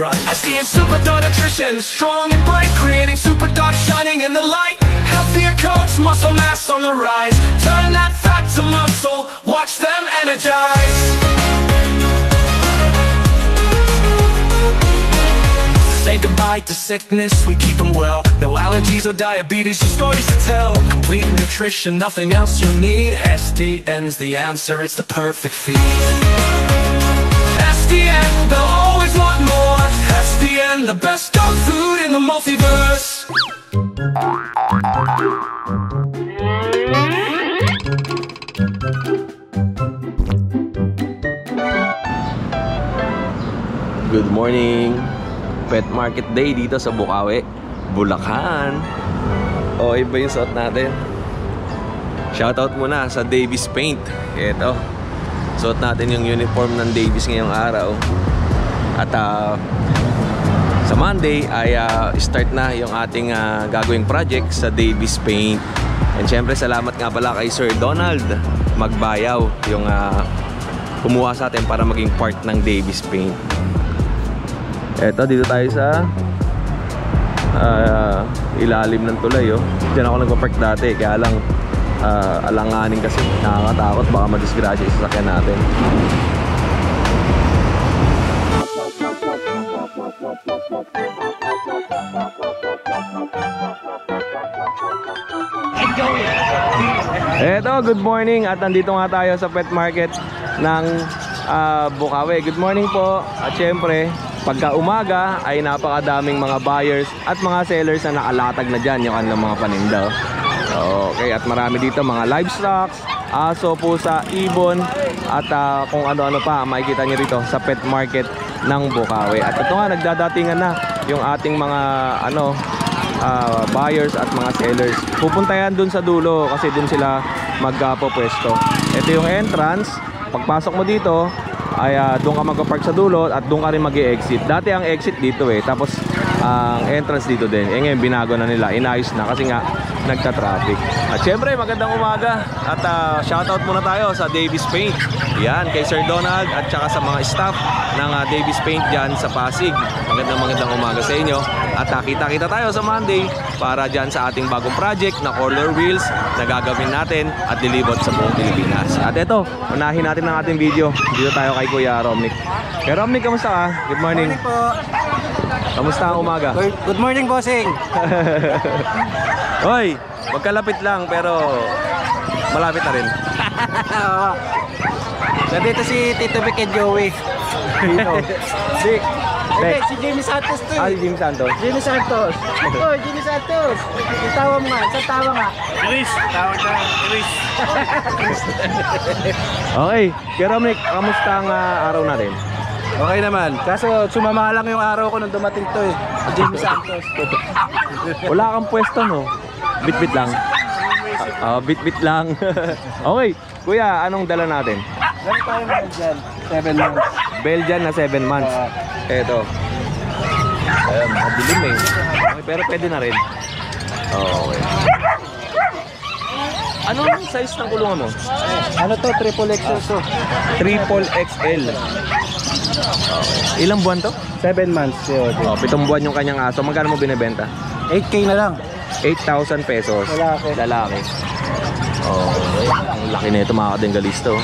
bright. SD and Superdog Nutrition, strong and bright, creating Superdog shining in the light. Healthier coats, muscle mass on the rise. Turn that fat to muscle, watch them energize. Say goodbye to sickness, we keep them well. No allergies or diabetes, your stories to tell. Complete nutrition, nothing else you need. SDN's the answer, it's the perfect feed. SDN, they'll always want more. SDN, the best dog food in the multiverse. Good morning! Pet Market Day dito sa Bukawi, Bulacan. O, iba yung suot natin. Shoutout muna sa Davis Paint. Ito, suot natin yung uniform ng Davis ngayong araw. At sa Monday ay start na yung ating gagawing project sa Davis Paint. And syempre salamat nga pala kay Sir Donald Magbayaw, yung kumuha sa atin para maging part ng Davis Paint. Eto, dito tayo sa ilalim ng tulay, oh. Diyan ako nagpa-park dati, kaya lang alanganin kasi, nakakatakot, baka madisgrasya yung sasakyan natin. Eto, good morning, at nandito nga tayo sa pet market ng Bukawi. Good morning po. At syempre, pagka umaga ay napakadaming mga buyers at mga sellers na nakalatag na dyan yung kanilang mga paninda. Okay, at marami dito mga livestock, aso, pusa, ibon, at kung ano-ano pa makikita nyo rito sa pet market ng Bukawi. At ito nga, nagdadatingan na yung ating mga buyers at mga sellers. Pupunta yan dun sa dulo kasi dun sila magpopwesto. Ito yung entrance. Pagpasok mo dito ay doon ka magpa-park sa dulo at doon ka rin mag-e-exit. Dati ang exit dito tapos ang entrance dito din. Ngayon binago na nila, inayos na kasi nga nagka-traffic. At syempre magandang umaga at shoutout muna tayo sa Davis Paint. Yan, kay Sir Donald at saka sa mga staff ng Davis Paint dyan sa Pasig. Magandang umaga sa inyo. At kita-kita tayo sa Monday para dyan sa ating bagong project na Color Wheels na gagawin natin at dilibot sa buong Pilipinas. At ito, unahin natin ang ating video. Dito tayo kay Kuya Romnick. Kuya Romnick, kamusta ka? Good morning. Good morning po. Kamusta ang umaga? Good morning, bossing. Hoy, magkalapit lang pero malapit na rin. Nandito si Tito Vic and Joey. Dito. Vic. Si Jimmy Santos to. Si Jimmy Santos. Jimmy Santos. Oh, Jimmy Santos. Yung tawa mo nga. Saan tawa nga? Chris, tawag ka, Chris. Okay, Kuya Romnick, kamusta ang araw natin? Okay naman. Kaso sumama lang yung araw ko nung dumating to Si Jimmy Santos. Wala kang pwesto, no? Bit-bit lang. Bit-bit lang. Okay, Kuya, anong dala natin? Gano'n tayo naman dyan? 7 months. Belgian na 7 months. Eto. Ayan, madilim Okay, pero pwede na rin. Okay. Anong size ng kulungan mo? Ano to? Triple XL to. Triple XL. Okay. Ilang buwan to? 7 months. 7 buwan yung kanyang aso. Magkano mo binibenta? 8K na lang. 8,000 pesos. Lalaki. Okay. Ang laki nito mga kadengalisto.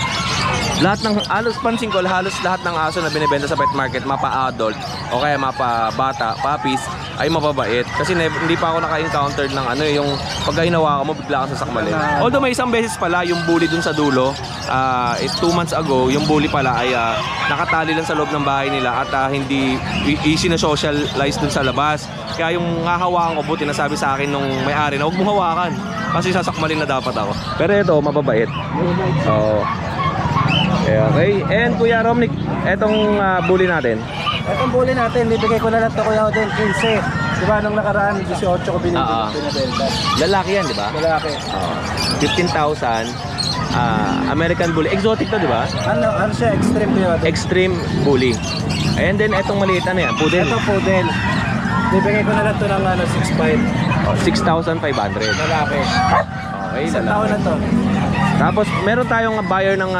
Lahat ng, pansin ko, halos lahat ng aso na binibenta sa pet market, mapa-adult o kaya mapa-bata, puppies, ay mababait. Kasi hindi pa ako naka-encounter ng yung pagka hinawakan mo, bigla kang sasakmalin. Although may isang beses pala, yung bully dun sa dulo, 2 months ago, yung bully pala ay nakatali lang sa loob ng bahay nila at hindi easy na socialize dun sa labas. Kaya yung hahawakan ko, buti nasabi sa akin nung may-ari na huwag mong hawakan kasi sasakmalin na dapat ako. Pero ito, mababait. Okay, and Kuya Romnick, etong bully natin. Itong bully natin, bibigay ko na lang ito Kuya Odin, 15. Diba nung nakaraan, 18 ko binibenta. Lalaki yan, di ba? Lalaki. 15,000. American bully. Exotic to, di ba? Ano siya? Extreme Kuya Odin. Extreme bully. And then etong maliit, ano yan? Poodle. Ito poodle. Bibigay ko na lang ito ng 6,500. 6,500. Lalaki. Okay, Isang taon na to. Tapos meron tayong buyer ng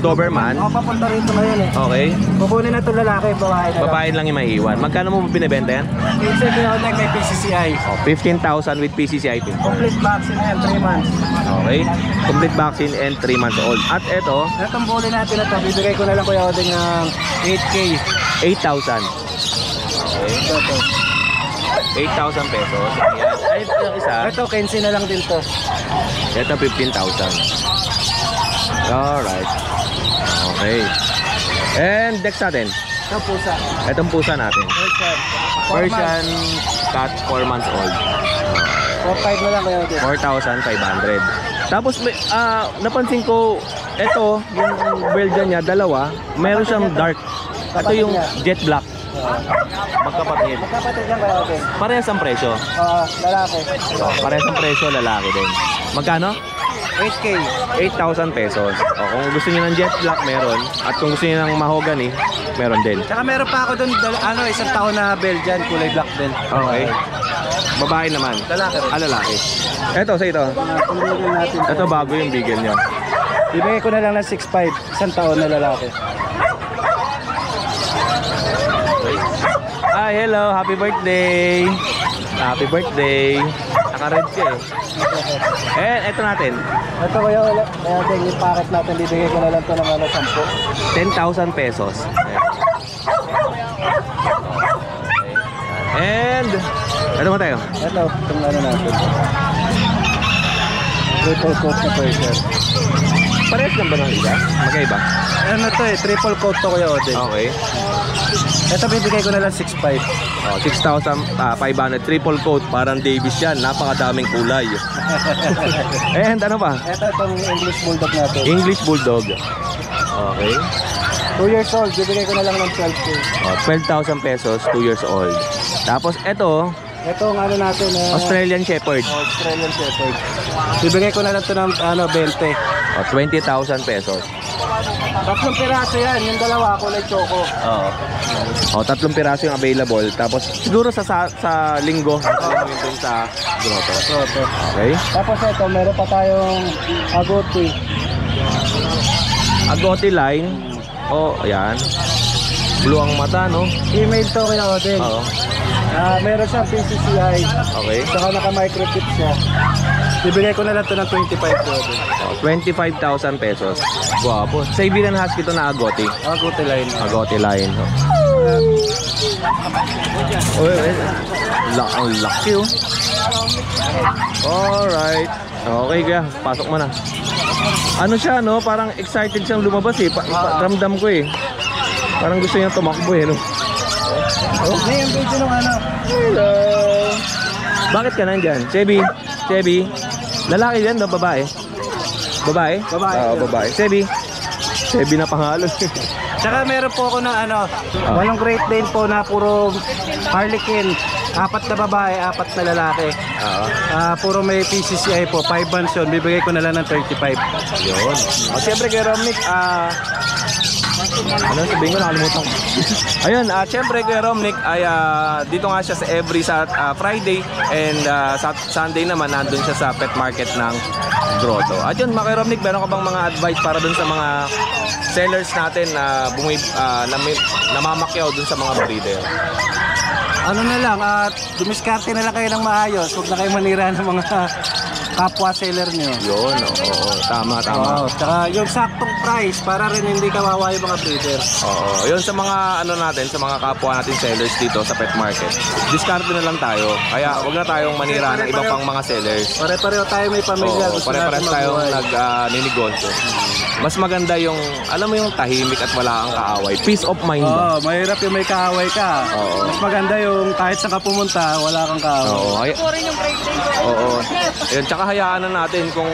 Doberman. Ako papunta rito ngayon eh. Okay. Kukunin na ito lalaki, babae na lang. Babae lang yung maiiwan. Magkano mo binibenta yan? Kinse kinaunig may PCCI. Oh, 15,000 with PCCI pin. Complete vaccine na yan, 3 months. Okay. Complete vaccine and 3 months old. At ito, Itong bully natin na ito, bibigay ko na lang Kuya Odeng ng 8K. 8,000. Okay. Ito. 8,000 pesos. Ayan. Ay, yung isa. Ito, 15 na lang din to. Ito 15,000. Alright. Okay. And next natin. Ito pusa. Itong pusa natin. Persian cat 4 months old. 4-5 na lang Kuya Odeng. 4,500. Tapos may, napansin ko, ito, yung Belgian niya, dalawa, meron siyang dark. Ito yung jet black. Magkapatid. Magkapatid yan Kuya Odeng. Parehas ang presyo. Lalaki. Parehas ang presyo, lalaki din. Magkano? 8K. 8,000 pesos. O, kung gusto niyo ng jet black, meron. At kung gusto niyo ng mahogany, meron din. Tsaka meron pa ako doon, isang taon na Belgian, kulay black din. Okay. Babae naman. Lalaki rin. Lalaki. Ito, sa ito. Pumigil natin. Ito bago yung bigel niya. Ibigay ko na lang ng 6'5", isang taon na lalaki. Hi, hello. Happy birthday. Happy birthday. Naka-red ka eh. Ito natin. Ito Kuya Odeng, yung packet natin, bibigay ko na lang to ng 10. 10,000 pesos. And, ano mo tayo? Ito, itong natin. Triple coat na Persian. Parehas lang ba ng isa? Magkaiba? Ano to eh, triple coat to Kuya Odeng. Okay. Ito bibigay ko na lang 6'5". Oh, 6,500. Triple coat. Parang Davis yan. Napakadaming kulay. And ano pa? Ito itong English Bulldog natin. English Bulldog. Okay. 2 years old, bibigay ko na lang ng 12K. Oh, 12,000 pesos, 2 years old. Tapos ito, Ito ang natin Australian Shepherd. Australian Shepherd. Bibigay ko na lang to ng 20. Oh, 20,000 pesos. Tatlong piraso yan, yung dalawa kulay choco. Oo. Oh, 3 piraso yung available. Tapos siguro sa linggo, yung dun sa grotto. Choco. Okay. Tapos ito, meron pa tayong agouti. Agouti line. Oh, ayan. Blue ang mata, no? Female to Kuya Odeng. Oo. Meron siyang PCCI. Okay. Saka naka-microchip siya. Bibigay ko na lang to ng 25 ko. Oh, 25,000 pesos. Guwapo. Sa Iberian Husky ito na Agouti. Agouti line. Agouti line. Uy, ang laki oh. Alright. Okay kaya, pasok mo na. Ano siya no? Parang excited siyang lumabas eh. Ramdam ko eh. Parang gusto niya tumakbo eh no? Ngayon, video nung Hello. Bakit ka nandyan? Sebi? Sebi? Lalaki yan no? Babae? Babae? Babae. Oo, babae. Sebi? Sebi na pangalan. Tsaka meron po ako na walong Great Dane po na puro Harlequin. 4 na babae, 4 na lalaki. Oo. Puro may PCCI po, 5 months yun. Bibigay ko na lang ng 35. Yun. O siyempre kay Romnick, ano sabihin ko, nakalimutan ko. Ayun, siyempre kay Romnick ay dito nga siya sa every Friday and sa Sunday naman nandun siya sa pet market ng Grotto. At yun, mga kay Romnick, meron ka bang mga advice para dun sa mga sellers natin na namamakyaw dun sa mga breeder? Ano na lang, dumiskarte na lang kayo ng maayos. Huwag na kayo manira ng mga kapwa seller nyo. Yun, oo. Tama. Tsaka yung saktong price para rin hindi kawawa yung mga breeder. Oo. Yun sa mga natin, sa mga kapwa natin sellers dito sa pet market. Discarte na lang tayo. Kaya wag na tayong manira ng iba pang mga sellers. Pare-pareho tayo may pamilya. Oo, Gusto pare-pares natin tayong mabuhay. ninegosyo. Mas maganda yung, alam mo yung tahimik at wala kang kaaway. Peace of mind ba? Mahirap yung may kaaway ka. Oo. Mas maganda yung kahit saan ka pumunta, wala kang kaaway. Oo. Ayun, tsaka hayaan na natin kung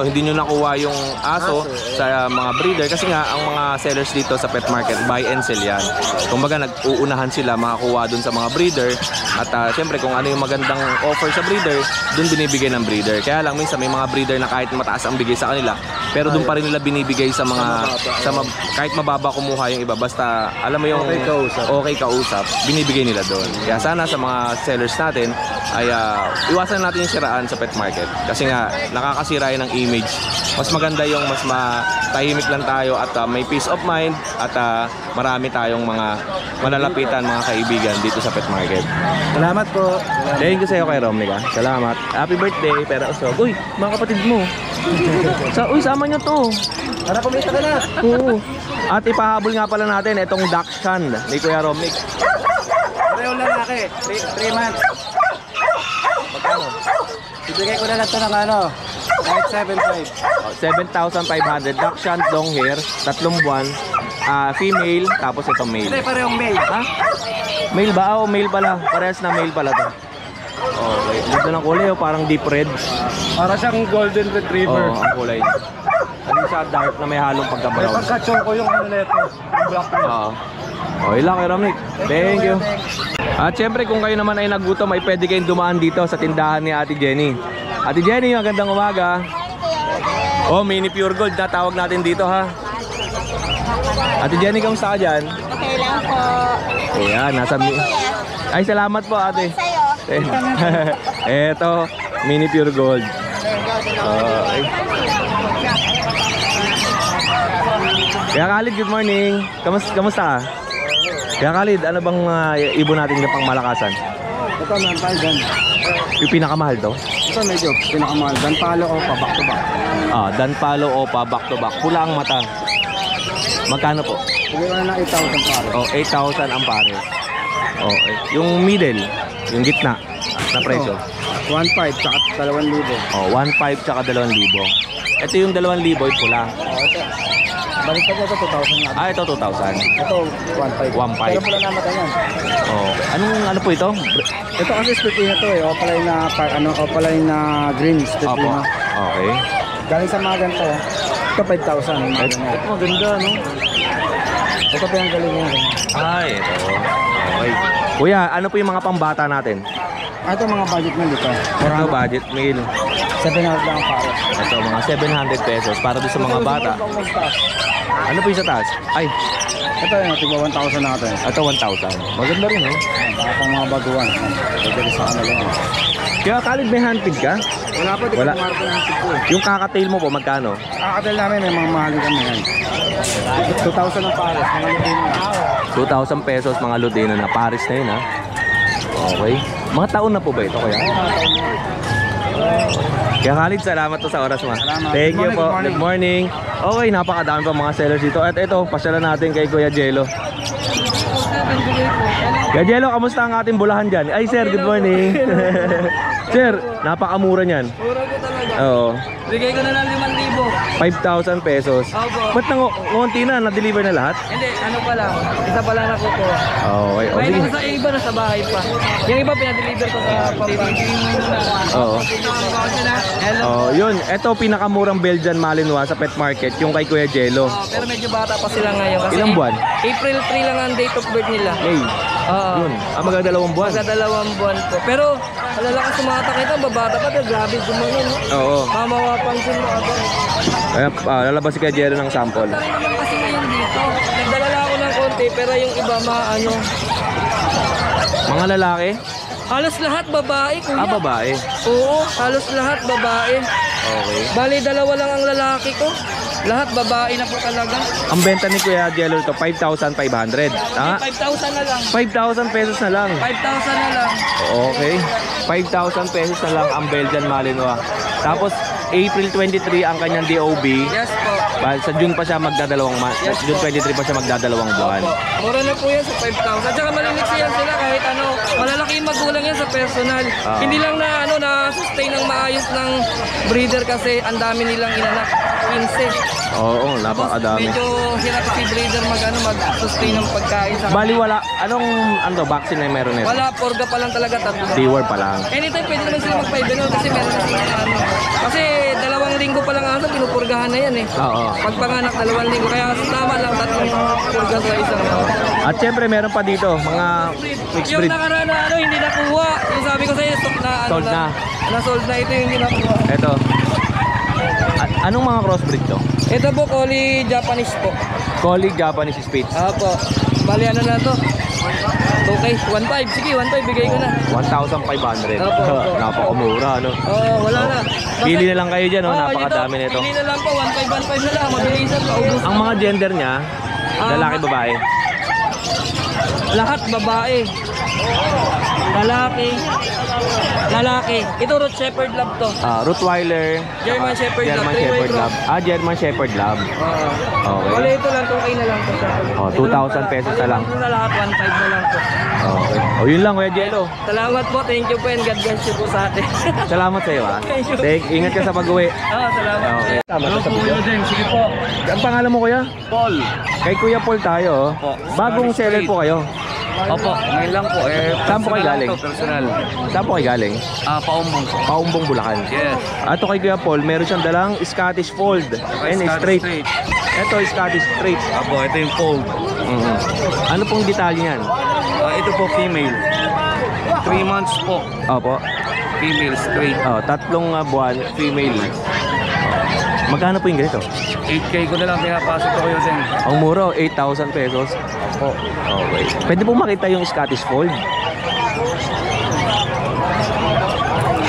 hindi nyo nakuha yung aso sa mga breeder kasi nga ang mga sellers dito sa pet market buy and sell yan. Kumbaga nag-uunahan sila makakuha dun sa mga breeder at syempre kung ano yung magandang offer sa breeder, dun binibigay ng breeder. Kaya lang minsan may mga breeder na kahit mataas ang bigay sa kanila, pero dun pa rin nila binibigay sa mga kahit mababa kumuha yung iba basta alam mo yung okay kausap, binibigay nila doon. Kaya sana sa mga sellers natin ay iwasan natin yung siraan sa pet market kasi nga nakakasira yun ng image mas maganda yung mas tahimik lang tayo at may peace of mind at marami tayong mga malalapitan, mga kaibigan dito sa pet market. Salamat po. Thank you sa iyo kay Romnica. Salamat. Happy birthday, Pera Usog. Uy, mga kapatid mo. Sama nyo to. Para kumita ka na. Oo. At ipahabol nga pala natin itong Dachshund ni Kuya Romnick. Pareho lalaki. 3 months. Magkano? Ibigay ko na lang ito ng kahit 7.5. 7,500. Dachshund, long hair, 3 buwan. Female, tapos ito male. Hindi, parehong male. Ha? Male ba? Oo, male pala. Parehas na male pala to. Okay. Dito ng kulay, parang deep red. Para siyang golden retriever. Oo, ang kulay niya. Ano siya, dark na may halong May pagka-brown. pagka-choco yung nito. Yung black na. Oo. Okay lang, Kuya Romnick. Thank you. At syempre, kung kayo naman ay nagutom, ay pwede kayong dumaan dito sa tindahan ni Ate Jenny. Ate Jenny, magandang umaga. Oh, mini pure gold na tawag natin dito, ha. Ate Jenny, kamusta ka dyan? Okay lang po. Ayan, nasa ay, salamat po, ate. Sa'yo. Eto, mini pure gold. Okay. Kaya Khalid, good morning. Kamusta ka? Kaya Khalid, ano bang ibon natin yung pangmalakasan? Ito, nanpaldan. Yung pinakamahal to? Ito medyo pinakamahal. Danpalo o pa, back to back. Danpalo Opa, back to back. Pula ang mata. Magkano po? Bigay ko na ng 8,000 pare. 8,000 ang pare. Okay. Yung middle, yung gitna na presyo. 1.5 tsaka 2,000. 1,500 tsaka 2,000. Ito yung 2,000 yung pula. Ito. Baliktad ko ito, 2,000 natin. Ito 2,000. Ito, 1.5. 1.5. Pero pula na mata yan. Okay. Ano po ito? Ito kasi splitino to eh. Opaline na green splitino. Okay. Galing sa mga ganito. Ito 5,000. Ito maganda, no? Ito pa yung galing yan. Ito. Okay. Kuya, ano po yung mga pambata natin? Ito mga budget mo dito. Ito, budget meal. 700 lang ang pare. Ito, mga 700 pesos para doon sa mga bata. Ano po yung sa taas? Ay, Ito yung tigwa 1,000 natin. ito 1,000. Maganda rin, no? Baka pang mga baguhan. Pwede sa kanila yan. Kaya Khalid, may handpid ka? Wala pa, di Wala. ko kumarap ng tipo eh. Yung kakatail mo po, magkano? Kakadal namin, may mga mahali kami yan. 2,000 ang pares, mga lupin na. 2,000 pesos mga Lutino na Paris na yun, ha? Okay. Mga taon na po ba ito, kaya? Kaya Khalid, salamat to sa oras mo. Salamat. Thank you Good po. morning, Good morning. Okay, napakadami pa mga sellers dito. At ito, pasyalan natin kay Kuya Jello. Kuya Jello, kamusta ang ating bulahan dyan? Ay sir, good morning. Sir, napakamura niyan. Mura ko talaga. Oo. Bigay ko na lang 5,000. 5,000 pesos. Opo. Ba't ngonti na? Na-deliver na lahat? Hindi, ano pa lang. Isa pa lang nakukuha. Okay. O, May sige. nasa iba na sa bahay pa. Yung iba pinadeliver ko sa Pampanga. Oo. Hello. Oh, yun. Ito pinakamurang Belgian Malinois sa pet market, yung kay Kuya Jello. Oh, pero medyo bata pa sila ngayon. Kasi Ilang buwan? April 3 lang ang date of birth nila. Hey, Oo. yun. Magdadalawang buwan. Sa 2 buwan po. Pero, alalakas sumata kita, babata pa, pero grabe gumanon. Oo. Mamawapansin mo agad. Kaya lalabas si Kuya Jello ng sample. Dami naman kasi ngayon dito. Nagdala lang ako ng konti, pero yung iba ano. Mga lalaki? Halos lahat babae, kuya. Babae. Oo, halos lahat babae. Okay. Bali, 2 lang ang lalaki ko. Lahat babae na po talaga. Ang benta ni Kuya Jello ito, 5,500. Ha? 5,000 na lang. 5,000 pesos na lang. 5,000 na lang. Okay. 5,000 pesos na lang ang Belgian Malinois. Tapos, April 23 ang kanyang DOB. Yes po. Sa June pa siya June 23 pa siya magdadalawang buwan. Mura na po yan sa 5,000. Tsaka maliniksi yan sila kahit malalaki yung magulang yan sa personal. Hindi lang na-sustain ng maayos ng breeder kasi ang dami nilang inanak. 15. Oo, napakadami. Medyo hirap si breeder mag-sustain ng pagkain sa Bali wala, anong vaccine na meron nito? Wala, porga pa lang talaga, 3. T-word pa lang. Anytime pwede naman sila magpa-ibeno kasi meron na sila Kasi 2 linggo pa lang ata, pinupurgahan na yan eh. Oo. Pagpanganak, 2 linggo. Kaya tama lang 3 purga sa isang At syempre meron pa dito mga mixed Yung breed. nakaraan na hindi nakuha. Yung sabi ko sa'yo, stock na Sold na. Na-sold na ito yung hindi nakuha. Ito. Anong mga crossbreed to? Ito po, Collie Japanese po. Collie Japanese Spitz. Apo. Bali ano na to? Okay, 1.5. Sige, 1.5 bigay ko na. 1,500. Opo, opo. Napakamura, ano? Oo, wala na. Pili na lang kayo dyan, no? Oo, Napakadami dito, nito. Pili na lang po, 1.5 na lang. Mabilisan, paubos. Ang mga gender niya, lalaki, babae. Lahat babae. Lalaki. Ito Root Shepherd Lab to. Rottweiler. German Shepherd Lab. German Three-way Shepherd Lab. cross. German Shepherd Lab. Okay. Wala ito lang, 2K na lang to. 2,000 pesos na lang. Ito na lahat, 1.5 na lang to. Okay. Yun lang, Kuya Jello. Salamat po, thank you po and God bless you po sa atin. Salamat sa iyo, ha. Thank you. Ingat ka sa pag-uwi. Salamat. Okay. Tama ka sa video. Sige po. Ang pangalan mo, Kuya? Paul. Kay Kuya Paul tayo, Opo. Bagong seller po kayo. Opo, ngayon lang po. Saan po kayo galing? Personal. Saan po kayo galing? Paumbong po. Paumbong, Bulacan. Yes. Ato kay Kuya Paul, meron siyang dalang Scottish Fold and Scottish straight. Ito, Scottish straight. Apo, ito yung fold. Ano pong detalye niyan? Ito po female. 3 months po. Opo. Female straight. 3 buwan, female. Magkano po yung ganito? 8K ko na lang pinapasok ko yun din. Ang muro, 8,000 pesos. Opo. Okay. Pwede po makita yung Scottish Fold.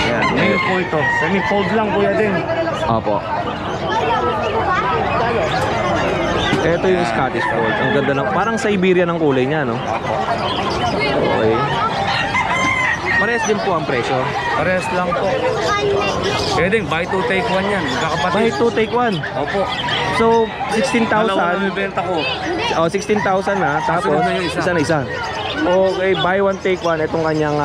Yan. Male po ito. Semi-fold lang kuya din. Opo. Ito yung Scottish Fold. Ang ganda ng, parang Siberian ang kulay niya, no? Okay. Parehas din po ang presyo. Pares lang po. Pwedeng buy 2 take 1 yan. Buy Magkakapatid. 2, take 1. Opo. So, Dalawa na 16,000. bibenta ko. 16,000 na. Tapos, Kasunod na yung isa. isa na isa. Okay, buy 1, take 1. Itong kanyang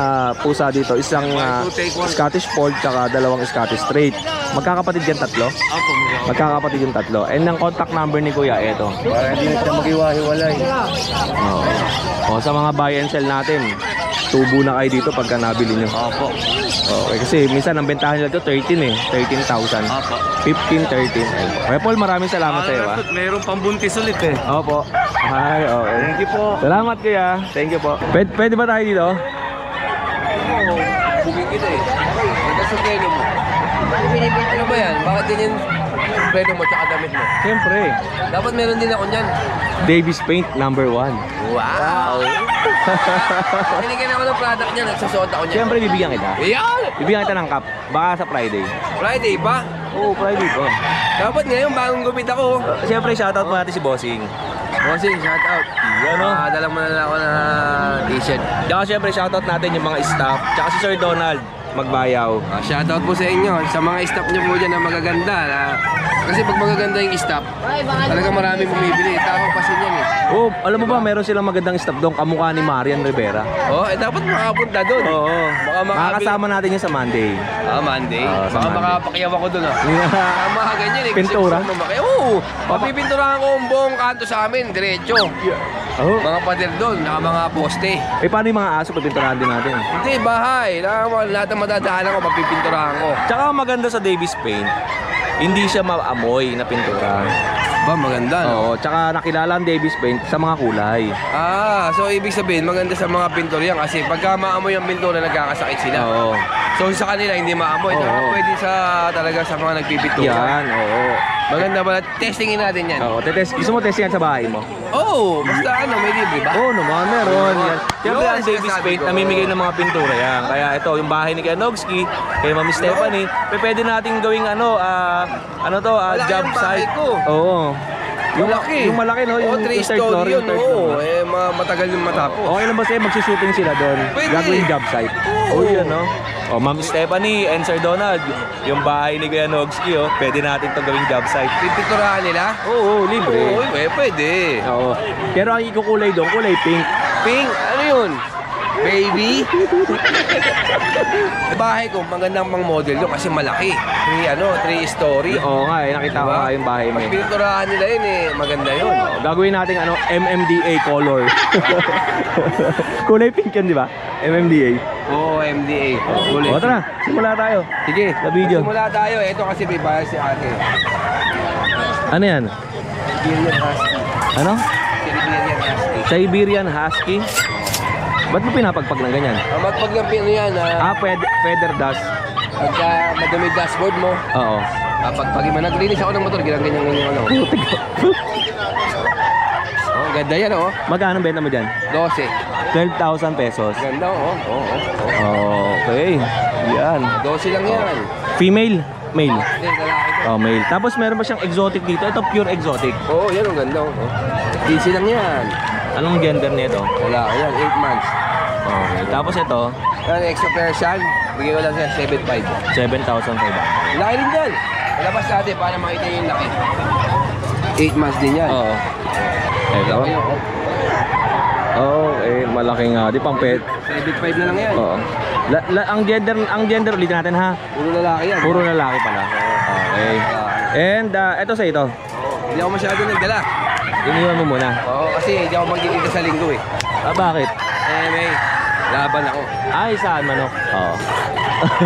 pusa dito. Isang Buy 2, take 1. Scottish Fold, tsaka 2 Scottish Straight. Magkakapatid yan 3? Opo. Magkakapatid yung 3. And ang contact number ni Kuya, eto. Para hindi na siya mag-iwahiwalay. O, sa mga buy and sell natin, tubo na kayo dito pagka nabili nyo. Opo. Okay, kasi minsan ang bentahan nila ito 13 eh. 13,000. Opo. 15, 13. Kuya Paul, maraming salamat sa iyo. Mayroong pambuntis ulit eh. Opo. Hi, okay. Thank you po. Salamat Kuya. Thank you po. Pwede ba tayo dito? Bugin kita eh. Nagkasugeno mo. Binibenta na ba yan? Bakit din yung pwede mo tsaka damit mo? Siyempre. Dapat meron din ako niyan. Davis Paint number 1. Wow! Binigyan ako ng product niya, nagsusuot ako niya. Siyempre bibigyan kita. Iyan! Bibigyan kita ng cup. Baka sa Friday. Friday pa? Oo, Friday po. Dapat ngayon bagong gupit ako. Siyempre shoutout mo natin si Bossing. Bossing, shout out. Yan o. Dala mo na lang ako na t-shirt. Tsaka siyempre shoutout natin yung mga staff. Tsaka si Sir Donald Magbayaw. Shout out po sa inyo, sa mga staff niyo po dyan na magaganda. Kasi pag magaganda yung staff, talaga marami bumibili. Tao kasi yan eh. Oh, alam mo ba meron silang magandang staff doon kamukha ni Marian Rivera. Oh, dapat makapunta doon. Oo. Baka makabili. Makakasama natin yun sa Monday. Monday. Sa Baka Monday. makapakyaw ako doon ah. Mga ganyan eh. Pintura? Oo. Papipinturahan ko ang buong kanto sa amin, diretso. Oh. Mga pader doon, naka mga poste. Eh paano yung mga aso pipinturahan din natin? Hindi, bahay. Lahat ng madadaanan ko, papipinturahan ko. Tsaka ang maganda sa Davis Paint, hindi siya maamoy na pintura. Ba, maganda no? Oo, tsaka nakilala ang Davis Paint sa mga kulay. So ibig sabihin, maganda sa mga pintor yan kasi pagka maamoy ang pintura, nagkakasakit sila. Oo. So sa kanila, hindi maamoy. Oo. Saka pwede talaga sa mga nagpipintura. Yan, oo. Maganda ba? Testingin natin yan. Oo, gusto mo testingan sa bahay mo? Oo, basta may libre ba? Oo naman, meron. Yan. Siyempre Yun, ang Davis sinasabi Paint, ko. namimigay ng mga pintura yan. Kaya ito, yung bahay ni Kuya Nogski, kay Mami Stephanie, pwede natin gawing Malaki job ang bahay site. ko. Oo. Malaki. Yung malaki, no? Oo, Yung 3 third floor, story yun, third oo. floor. Matagal yung matapos. Okay lang ba sa'yo, magsushooting sila doon? Pwede. Gagawing job site. Oo. Yan, no? Oh, Ma'am Stephanie and Sir Donald, yung bahay ni Kuya Nogski, pwede natin itong gawing job site. Pipinturahan nila? Oo, libre. Oo, pwede. Oo. Pero ang ikukulay doon, kulay pink. Pink, ano yun? Baby? Bahay ko, magandang pang model doon kasi malaki. 3 story. Oo nga, nakita ko nga yung bahay mo. Pag pininturahan nila yun maganda yun. Gagawin natin MMDA color. Kulay pink yan, di ba? MMDA. Oo, MDA. Kulay. O tara, simula tayo. Sige, Sa video. simula tayo. Ito kasi may bayad si ate. Ano yan? Siberian Husky. Ano? Siberian Husky. Siberian Husky? Ba't mo pinapagpag ng ganyan? Magpaglampi ano yan Feather dust. pagka madumi dashboard mo, Oo. pag naglinis ako ng motor, ganyan ano. Oh, ganda yan, oh. Magkano benta mo dyan? 12. 12,000 pesos. Ganda, oh. Okay. Yan. 12 lang yan. Female? Male? Hindi, lalaki to. Oh, male. Tapos meron ba siyang exotic dito? Ito pure exotic. Oo, yan, ang ganda, oh. 15 lang yan. Anong gender nito? Lalaki yan, 8 months. Okay. Tapos ito, Yan, extra Persian. Bigyan ko lang siya, 7.5. 7,500. Laki din yan. Labas natin para makita yung laki. 8 months din yan. Oo. Ito. Laki yun, oh. Okay, malaking di pang pet. 7.5 na lang yan. Oo. Ang gender ulit natin ha. Puro lalaki yan. Puro lalaki pala. Okay. And ito sa ito. Hindi ako masyado nagdala. Iniwan mo muna. Oo, kasi hindi ako magkikita sa linggo eh. Bakit? May laban ako. Ay, saan manok? Oo.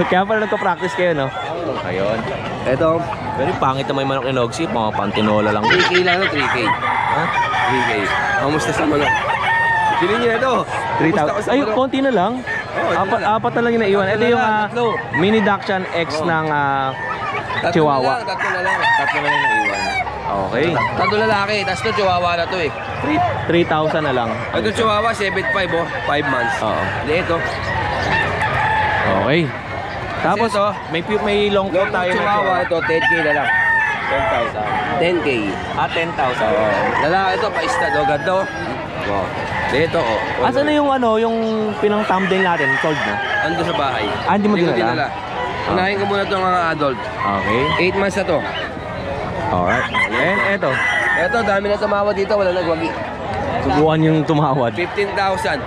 Kaya pala nagka-practice kayo, no? Ayun. Ito, very pangit na may manok ni Nogsy. Mga pantinola lang. 3K lang no, 3K. Ha? 3K. Kamusta sa manok? Pili niyo ito. 3,000. Ay, konti na lang. Apat na lang yung naiwan. Ito yung mini Dachshund X ng Chihuahua. Tatlo na lang. Tatlo na lang naiwan. Okay. Tatlo lalaki. Tapos ito Chihuahua na to eh. 3,000 na lang. Ito Chihuahua, 7.5 oh. 5 months. Oo. Hindi ito. Okay. Tapos, ito, may long coat tayo na Chihuahua, ito 10K na lang. 10,000. 10K. 10,000. Lalaki ito, paistad oh. Ganda oh. Wow. Dito oh. Asan na yung pinang thumbnail natin? Sold na? Ando sa bahay. Hindi mo ko dinala? Unahin ko muna itong mga adult. Okay. 8 months na to. Alright. And eto. Ito, dami na tumawad dito. Wala nagwagi. Subukan yung tumawad. 15,000.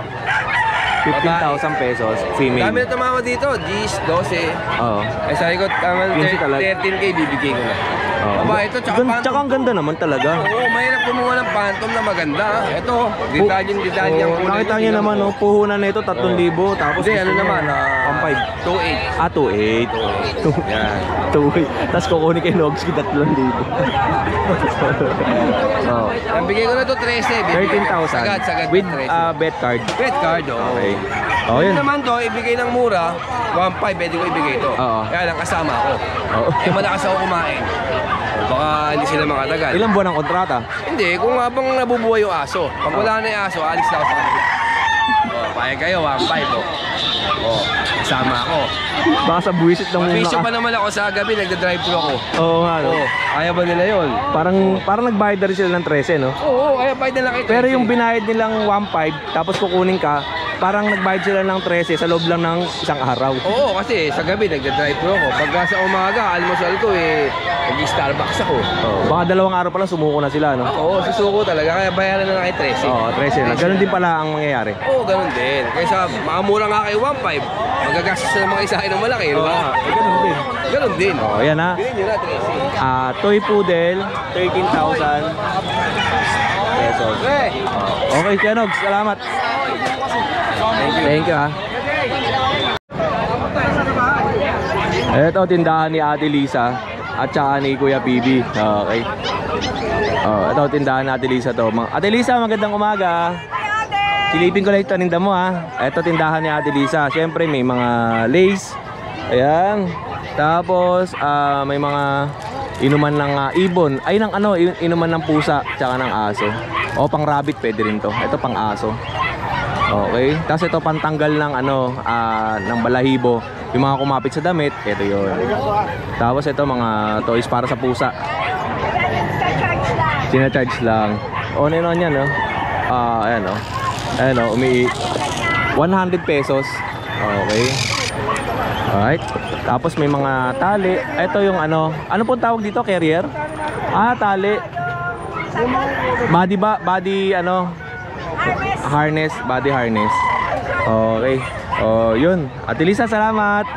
15,000 pesos. Female. Dami na tumawad dito. G's, 12. Oo. Ay, sabi ko, 15 talaga. 13K bibigay ko na. Oo. Aba, ito, tsaka phantom. Tsaka ang ganda naman talaga. Oo, mahirap kumuha ng phantom na maganda. Ito, detalye ang kulay. Nakita niyo naman, no, puhunan na ito, 3,000. Tapos Hindi, ano naman, 1,500. 2.8. 2,800. Yan. 2,800. Tapos kukunin kay Nogsy 3,000. Oh. Ang bigay ko na ito, 13. 13,000. Sagad. With 13. bet card. Bet card, oh. Okay. Oh, Yun yun. naman to, ibigay ng mura, 1.5, pwede ko ibigay ito. Oo. Kaya lang kasama ako. Oo. Malakas ako kumain. Baka hindi sila makatagal. Ilang buwan ang kontrata? Hindi, kung habang nabubuhay yung aso. Pag wala na yung aso, alis na ako sa kanila. Payag kayo, 1.5 oh. Kasama ako. Baka sa buwisit ng muna Bisyo ka. pa naman ako sa gabi, nagda-drive-thru ako. Oo nga, no? Kaya ba nila yun? Parang nagbayad na rin sila ng 13, no? Oo, kaya bayad na lang ito. Pero yung binayad nilang 1.5, tapos kukunin ka, parang nagbayad sila ng 13 sa loob lang ng isang araw. Oo, kasi sa gabi nagda-drive-thru ako. Pagka sa umaga, almusal ko nag-Starbucks ako. Baka 2 araw pa lang sumuko na sila, no? Oo, susuko talaga. Kaya bayaran na lang kay 13. Oo, 13 na. Ganun din pala ang mangyayari. Oo, ganun din. Kaysa makamura nga kay 1.5, magagastos na mga isahin ng malaki, di ba? Ganun din. Ganun din. Oo, yan ha. Bilhin nyo na, 13. Toy Poodle, 13,000 pesos. Okay, Kenog, salamat. Thank you ha. Ito, tindahan ni Ate Lisa at saka ni Kuya PB. Okay. Ito, tindahan ni Ate Lisa to. Ate Lisa, magandang umaga. Silipin ko lang ito, tinda mo ha. Ito, tindahan ni Ate Lisa. Siyempre, may mga lace. Ayan. Tapos, may mga inuman ng ibon. Ay, ng inuman ng pusa tsaka ng aso. O, pang rabbit pwede rin to. Ito, pang aso. Okay. Tapos ito, pantanggal ng ng balahibo. Yung mga kumapit sa damit, ito yun. Tapos ito, mga toys para sa pusa. Sina-charge lang. On and on yan, no? Ayan, no? Ayan, no? 100 pesos. Okay. Alright. Tapos may mga tali. Ito yung ano pong tawag dito? Carrier? Tali. Body harness. Body harness. Okay. Yun. Ate Lisa, salamat.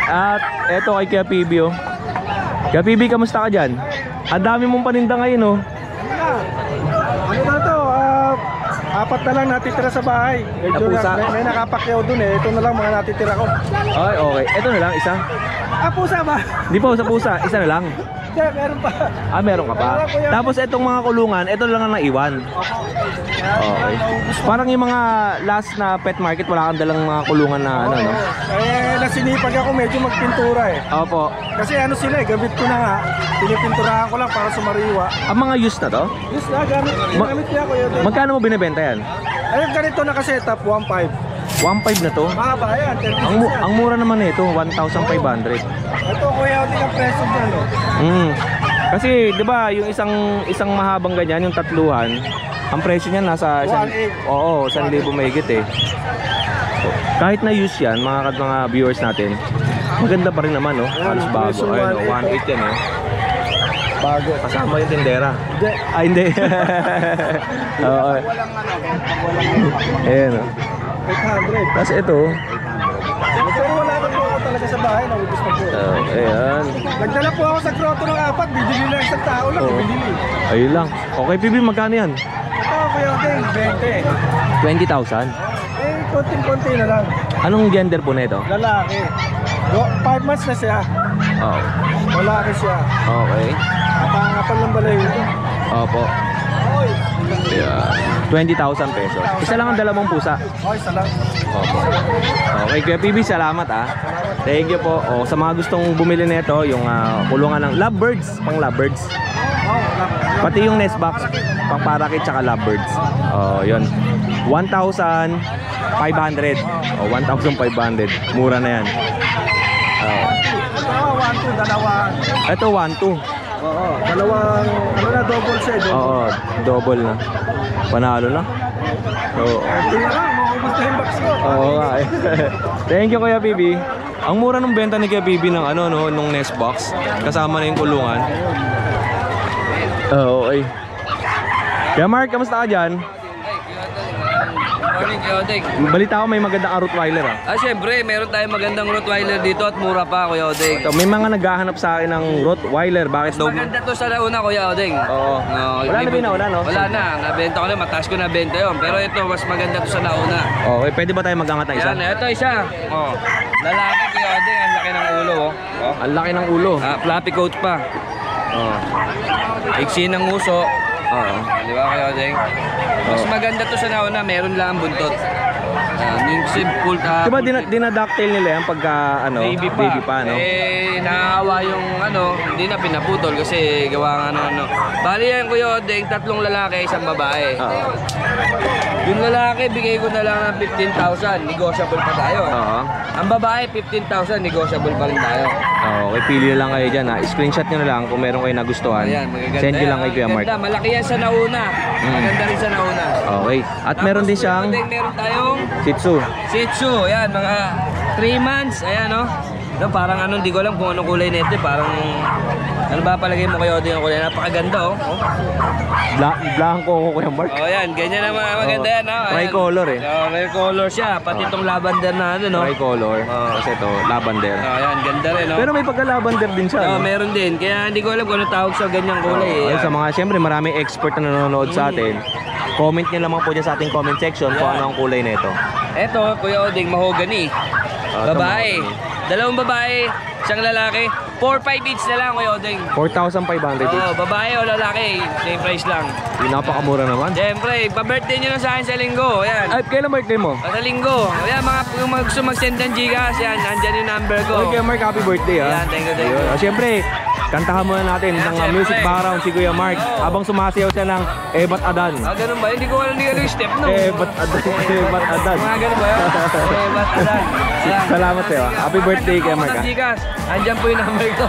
At eto kay Kuya PB, oh. Kuya PB, kamusta ka dyan? Ang dami mong paninda ngayon, oh. Ano na to? Apat na lang natitira sa bahay. Medyo Pusa. may nakapakyaw dun eh. Ito na lang mga natitira ko. Ay, okay. Ito na lang, isa. Pusa ba? Di po, sa pusa. Isa na lang. Hindi, meron pa. Ah, meron ka pa. Tapos itong mga kulungan, ito lang ang naiwan. Okay. Parang yung mga last na pet market, wala kang dalang mga kulungan na ano, no? Eh, nasinipag ako medyo magpintura eh. Opo. Kasi ano sila eh, gamit ko na nga. Pinipinturahan ko lang para sumariwa. Ang mga used na to? Yes na, gamit niya ko yun. Magkano mo binibenta yan? Ayun, ganito na setup 1.5. 1.5 na to? Mahaba yan, 30 Ang mura naman nito, 1,500. Ito kuya, hindi ang presyo dyan oh. Kasi 'di ba, yung isang mahabang ganyan, yung tatluhan, ang presyo niyan nasa 1,800. Oo, 1,000 mahigit eh. So, kahit na use yan, mga viewers natin, maganda pa rin naman, no? Halos bago. Ayun, 1.8 yan eh. Bago. Kasama yung tindera. Hindi. Ah, hindi. Oo. Ayan, oh. 800. Tapos ito, Pero wala na po ako talaga sa bahay, naubos na po. ayan. Nagdala po ako sa grotto ng 4, bibili lang isang tao lang, Oo. bibili. Ayun lang. Okay, PB, magkano yan? Ito kuya Odeng, 20,000. 20. Eh, konting-konti na lang. Anong gender po nito? Lalaki. 5 months na siya. Oh. Lalaki siya. Okay. Kapangapal ng balay ito. Opo. Yeah. 20,000 pesos. Isa lang ang dala mong pusa. Okay, salang. Opo. Okay, Kuya PB, salamat ah. Thank you po. O, sa mga gustong bumili nito, yung kulungan ng lovebirds, pang lovebirds. Pati yung nest box, pang parakit tsaka lovebirds. Oh, yun. 1,500. O, 1,500. Mura na yan. Ito, 1-2, dalawa. Ito, 1,200. Oo, dalawang, ano na, double set. Oo, double na. Panalo na. Oo. Tingnan lang, maubos na yung box ko. Oo nga eh. Thank you Kuya PB. Ang mura ng benta ni Kuya PB ng ano no, nung nest box. Kasama na yung kulungan. Oo, okay. Kaya Mark, kamusta ka dyan? Morning, Kuya Odeng. Balita ko may magandang Rottweiler ah. Syempre, meron tayong magandang Rottweiler dito at mura pa, Kuya Odeng. So, may mga naghahanap sa akin ng Rottweiler. Bakit daw? Maganda to sa nauna, Kuya Odeng. Oo. Wala na binauna, no? Wala na. Nabenta ko na. Mataas ko na benta yun. Pero ito, mas maganda to sa nauna. Okay, pwede ba tayo mag-angat ng isa? Yan, ito isa. Oh. Lalaki, Kuya Odeng. Ang laki ng ulo, oh. Oh. Ang laki ng ulo. Fluffy coat pa. Oh. Iksi ng uso. Oo. Di ba, Kuya Odeng? Mas maganda to sa nauna. Meron lang ang buntot. Yung simple. Diba dinadactyl nila yan pagka ano, Baby pa. no? Eh, nakakawa yung ano, hindi na pinaputol kasi gawa ng ano. Bali yan, Kuya Odeng, 3 lalaki, 1 babae. Oo. Yung lalaki, bigay ko na lang ng 15,000, negotiable pa tayo. Oo. Ang babae, 15,000, negotiable pa rin tayo. Okay, pili na lang kayo dyan ha. Screenshot nyo na lang kung meron kayo nagustuhan. Ayan, magaganda. Send nyo lang kay Kuya Mark. Maganda, malaki yan sa nauna. Maganda rin sa nauna. Okay. At meron din siyang Kuya Odeng, meron tayong Shih Tzu. Shih Tzu, ayan, mga 3 months, ayan, no? No, parang ano, hindi ko alam kung anong kulay nito, parang ano ba palagay mo Kuya Odeng ang kulay? Napakaganda, oh. Blanco ko Kuya Mark. Oh, yan, ganyan na maganda yan, ha? Ayan. Tricolor eh. Oh, tricolor siya, pati itong lavender na ano, no? Tricolor. Oo. Kasi ito, lavender. Oh, yan, ganda rin, no? Pero may pagka-lavender din siya. Oh, no? meron din. Kaya hindi ko alam kung ano tawag sa ganyang kulay, eh. Ayun, sa mga, siyempre maraming expert na nanonood sa atin. Comment nyo lamang po dyan sa ating comment section kung ano ang kulay nito. Eto, Kuya Odeng, mahogany. Babae. Dalawang babae, isang lalaki. 4-5 each na lang, Kuya Odeng. 4,500 each. Oh, babae o lalaki, same price lang. Yung napakamura naman. Siyempre, pa-birthday nyo na sa akin sa linggo. Ayan. Ay, kailan birthday mo? Sa linggo. Ayan, yung mga gusto mag-send ng Gcash, yan, andyan yung number ko. Okay, Kuya Mark, happy birthday ha. Ayan, thank you. Siyempre, kantahan muna natin Ayan, ng syempre. music background si Kuya Mark habang sumasayaw siya ng Ebat Adan. Ganun ba? Hindi ko alam yung step, no? Ebat Adan, Ebat Adan. Mga ganun ba yan? Ba't adan? Ayan. Salamat sa'yo. Happy birthday, Kuya Mark. Sa Gcash, andyan po yung number ko.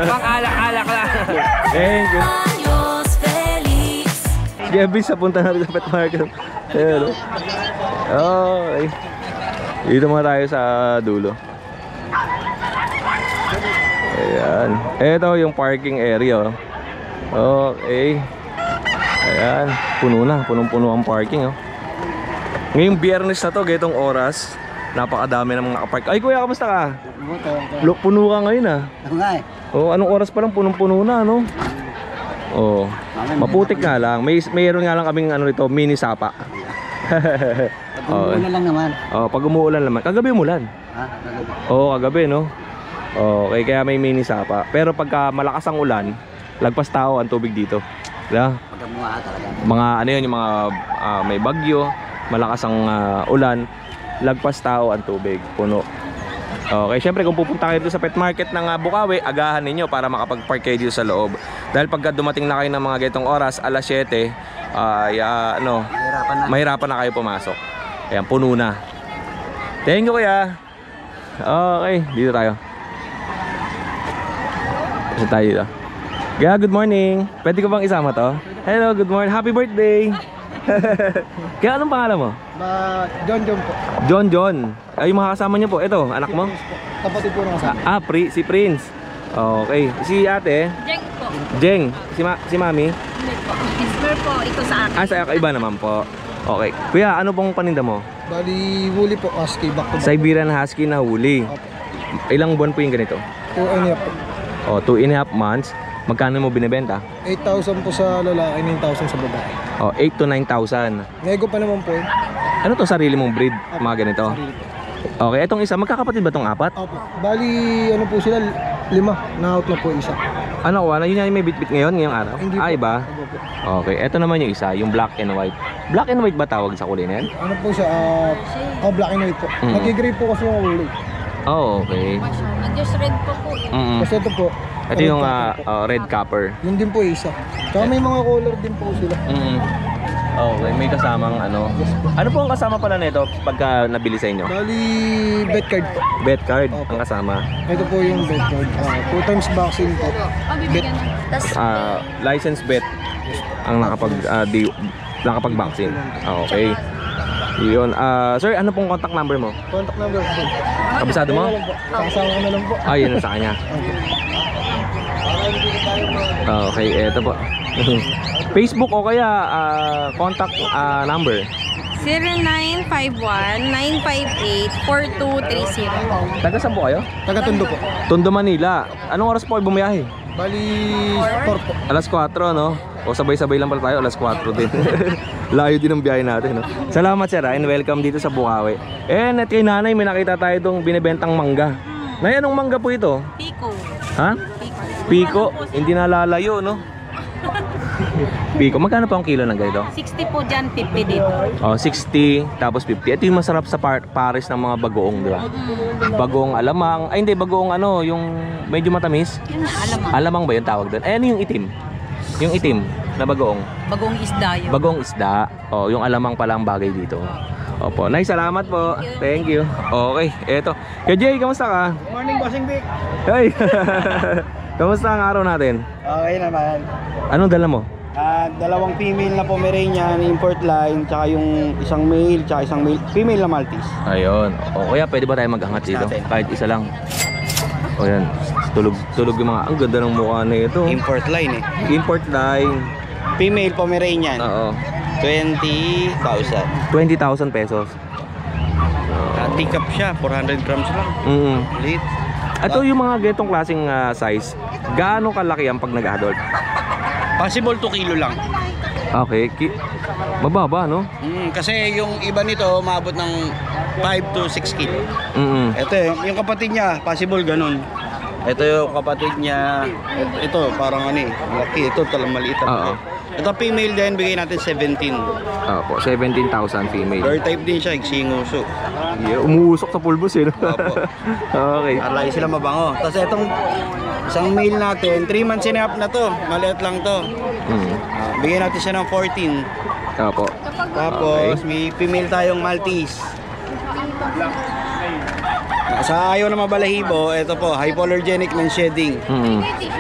Pang-alak-alak lang. Thank you. Gabi, sa punta natin sa pet market. Ayan. Okay. Dito muna tayo sa dulo. Ayan. Ito yung parking area. Okay. Ayan. Puno na. Punong-puno ang parking. Ngayong biyernes na to, ganitong oras, napakadami ng mga nakapark. Ay kuya, kamusta ka? Puno ka ngayon ah. Oh, anong oras pa lang punong-puno na, no? Oh, maputik nga lang. Mayroon nga lang kaming ano rito, mini sapa. Pag umuulan lang naman. Oh, pag umuulan naman. Kagabi umulan. Kagabi. Oo, kagabi, no? Okay, kaya may mini sapa. Pero pagka malakas ang ulan, lagpas tao ang tubig dito. Diba? Mga ano yun, yung mga may bagyo, malakas ang ulan, lagpas tao ang tubig, puno. Okay, syempre kung pupunta kayo dito sa pet market ng Bukawi, agahan ninyo para makapag-park kayo dito sa loob. Dahil pagka dumating na kayo ng mga ganitong oras, alas 7, mahirapan na kayo pumasok. Ayan, puno na. Thank you, kuya. Okay, dito tayo. Dito tayo dito. Kaya, good morning. Pwede ko bang isama to? Hello, good morning. Happy birthday. Kaya, anong pangalan mo? John po. John. Ay, yung mga kasama niyo po. Ito, anak mo? Kapatid po ng kasama. Si Prince. Okay. Si ate? Jeng po. Jeng. Si mami? Hindi po. Ismer po. Ito sa akin. Sa iba naman po. Okay. Kuya, ano pong paninda mo? Bali, huli po, husky, back to back. Siberian Husky na huli. Ilang buwan po yung ganito? 2.5 po. 2.5 months. Magkano mo binibenta? 8,000 po sa lalaki, 9,000 sa babae. 8 to 9,000. Nego pa naman po. Ano to, sarili mong breed? Mga ganito? Sarili po. Okay, etong isa, magkakapatid ba tong apat? Opo. Bali, ano po sila, 5. Na-out na po isa. Ano ko, yun yung may bitbit ngayong araw? Hindi po. Iba? Opo po. Okay, eto naman yung isa, yung black and white. Black and white ba tawag sa kulay na yan? Ano po siya, black and white po. Nag-gray po kasi yung ulo. Okay. Nag-just red po po. Kasi ito po. Ito yung red copper. Yun din po isa. Tsaka may mga color din po sila. Okay, may kasamang ano. Ano po ang kasama pala nito pagka nabili sa inyo? Bali, bet card po. Bet card Opo. ang kasama. Ito po yung bet card. 2 times vaccine po. Bibigyan na. Tas, License bet ang nakapag-vaccine. Okay. Yun. Sir, ano pong contact number mo? Contact number po. Kabisado mo? Kasama ko na lang po. Yun sa kanya. Okay, eto po. Facebook o kaya contact number? 0951-958-4230. Taga saan po kayo? Taga Tondo po. Tondo, Manila. Anong oras po kayo bumiyahe? Bali, 4 po. Alas 4, no? O sabay-sabay lang pala tayo, alas 4 din. Layo din ang biyahe natin, no? Salamat sir, and welcome dito sa Bukawi. At kay nanay, may nakita tayo itong binibentang mangga. Nay, anong mangga po ito? Pico. Ha? Piko. Hindi nalalayo, no? Piko. Magkano pa ang kilo ng ganito? 60 po dyan, 50 dito. 60, tapos 50. Ito yung masarap sa pares ng mga bagoong, di ba? Bagoong alamang. Ay, hindi, bagoong ano, yung medyo matamis. Yan na, alam mo. Alamang ba yung tawag doon? Ano yung itim? Yung itim na bagoong. Bagong isda yun. Bagong isda. Yung alamang pala ang bagay dito. Opo. Nay, salamat po. Thank you. Okay, eto. Kaya Jay, kamusta ka? Morning, Bossing Vic. Hey! Kamusta ang araw natin? Okay naman. Anong dala mo? Dalawang female na Pomeranian, import line, tsaka yung isang male, tsaka isang female na Maltese. Ayun. O kaya pwede ba tayo mag-angat dito? Natin. Kahit isa lang. O yan. Tulog yung mga. Ang ganda ng mukha na ito. Import line Import line. Female Pomeranian, Oo. 20,000. 20,000 pesos. Teacup siya, 400 grams lang. Liit. Ito yung mga ganitong klaseng size. Gaano kalaki yan pag nag-adult? Possible 2 kilo lang. Okay. Mababa, no? Kasi yung iba nito, maabot ng 5 to 6 kilo. Ito yung kapatid niya, possible ganun. Ito yung kapatid niya, ito parang ano laki, ito talang maliit. Oo. Ito female din, bigay natin 17. Opo, 17,000 female. Bird type din siya, singuso. Yeah, umuusok sa pulbos eh, no? Opo. Okay. Alay sila mabango. Tapos itong isang male natin, 3 months and a half na to, maliit lang to. Bigyan natin siya ng 14. Opo. Tapos may female tayong Maltese. Sa ayaw na mabalahibo, ito po, hypoallergenic ng shedding.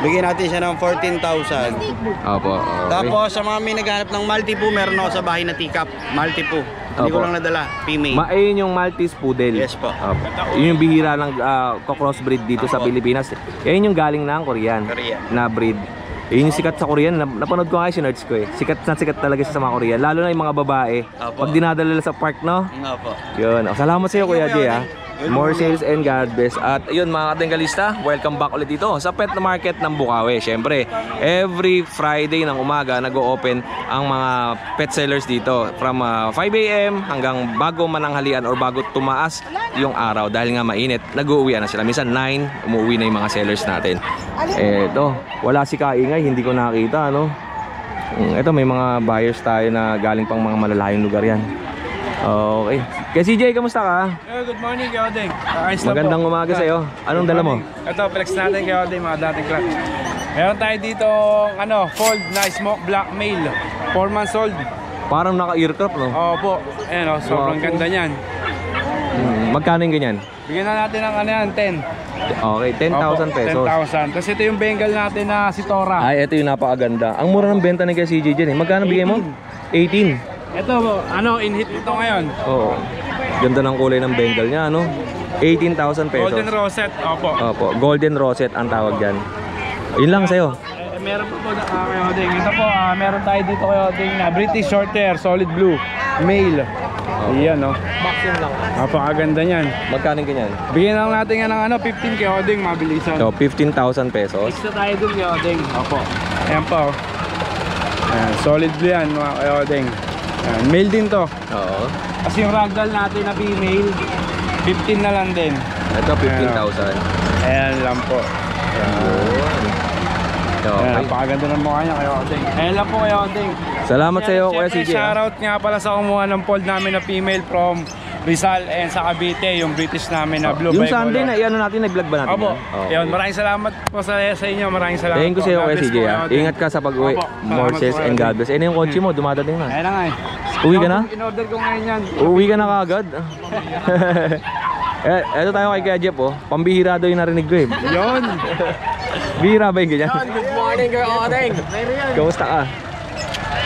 Bigyan natin siya ng 14,000. Opo. Okay. Tapos sa mga may naghanap ng Maltipoo, meron ako sa bahay na teacup. Maltipoo. Hindi ko Opo. lang nadala, female. Ayun yung Maltese Poodle. Yes po. Opo. Yun yung bihira ng crossbreed dito sa Opo. Pilipinas. Yan yung galing ng Korean. Korean. Na breed. Yun yung sikat sa Korean. Napanood ko nga yung sinerge ko eh. Sikat na sikat talaga siya sa mga Korean. Lalo na yung mga babae. Opo. Pag dinadala nila sa park, no? Nga po. Yun. Salamat sa iyo, Kuya Jay, ha. More sales and God bless. At yun mga katinggalista, welcome back ulit dito sa Pet Market ng Bukawi. Siyempre, every Friday ng umaga nag-o-open ang mga pet sellers dito from 5 AM hanggang bago mananghalian or bago tumaas yung araw dahil nga mainit, nag-uuwian na sila. Minsan 9, umuwi na yung mga sellers natin. Eto, wala si Kaingay, hindi ko nakita, ano? Ito, may mga buyers tayo na galing pang mga malalayong lugar yan. Okay. Kaya CJ, kamusta ka? Good morning, Kuya Odeng. Magandang umaga sa'yo. Anong dala mo? Ito, flex natin, Kuya Odeng, mga dating crack. Meron tayo dito, fold na smoke black male. 4 months old. Parang naka-earcraft, no? Opo. Ayan, sobrang ganda niyan. Magkano yung ganyan? Bigyan na natin ng 10. Okay, 10,000 pesos. 10,000. Tapos ito yung Bengal natin na si Tora. Ay, ito yung napakaganda. Ang mura ng benta ni kay CJ dyan eh. Magkano bigay mo? 18. Ito, in-hit ito ngayon. Oo. Ganda ng kulay ng Bengal niya, ano? 18,000 pesos. Golden Rosette, opo. Opo, Golden Rosette ang tawag dyan. Yun lang sa'yo. Meron po po, Kuya Odeng. Ito po, meron tayo dito, Kuya Odeng, na British Shorthair, solid blue, male. Iyan, no? Boxing lang. Napakaganda niyan. Magkano ganyan? Bigyan lang natin nga ng 15 Kuya Odeng, mabilisan. So, 15,000 pesos. Extra tayo dun, Kuya Odeng. Opo. Ayan po. Ayan, solid blue yan, mga Kuya Odeng. Ayan, male din to. Oo. Kasi yung ragdoll natin na female, 15 na lang din. Ito, 15,000. Ayan lang po. Okay. Ayan, napakaganda ng mukha niya, Kuya Odeng. Ayan lang po, Kuya Odeng. Salamat sa'yo, Kuya CJ. Shoutout nga pala sa kumuha ng fold namin na female from Rizal and sa Cavite, yung British namin na blue Yung bicolor. Sunday na, iyan natin, nag-vlog ba natin? Opo. yan? Okay. Yun, maraming salamat po sa inyo. Maraming salamat Thank you po. sa'yo, God Kuya bless CJ. po, Kuya Odeng. Ingat ka sa pag-uwi. Opo. More Salamat sales po, and Kuya God bless. Yung kotse mo, dumadating na. Ayan na nga eh. Uwi ka na? In-order ko ngayon yan. Uwi ka na kaagad. Eto tayo kay Kuya Jeff, oh. Pambihira daw yung narinig ko eh. Yun. Bihira ba yung ganyan? Good morning, Kuya Odeng. Kamusta ka?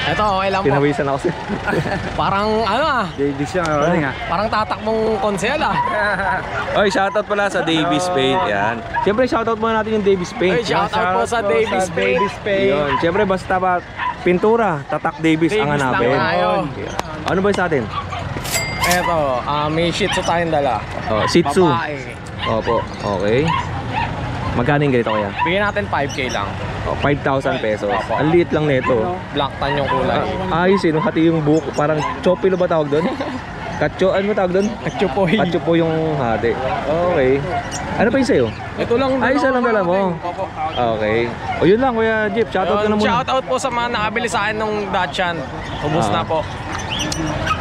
Ito, okay lang po. Pinawisan ako sa'yo. Parang JD siya, Kuya Odeng, ha. parang tatakbong konsel Oy, shoutout pala sa Davis Paint. Yan. Siyempre, shoutout muna natin yung Davis Paint. Shoutout po sa Davis Paint. Yun. Siyempre, basta pa pintura, tatak Davis ang Davis lang hanapin. tayo. Ano ba yung sa atin? Ito, may shih tzu tayong dala. Oh, Shih Tzu. Babae. Opo, okay. Magkano yung ganito kaya? Bigyan natin 5K lang. Oh, 5,000 pesos. Ang liit lang nito. Black tan yung kulay. Ayos eh, nung hati yung buhok, parang chopilo ba tawag doon? Katcho, ano ba tawag doon? Katsupoy. Katcho po yung hati. Okay. Ano pa yung sa'yo? Ito lang. Ay, isa lang dala mo. Okay. O yun lang, Kuya Jeep. Shoutout ka na muna. Shoutout po sa mga nakabili sa akin ng Dachshund. Ubus na po.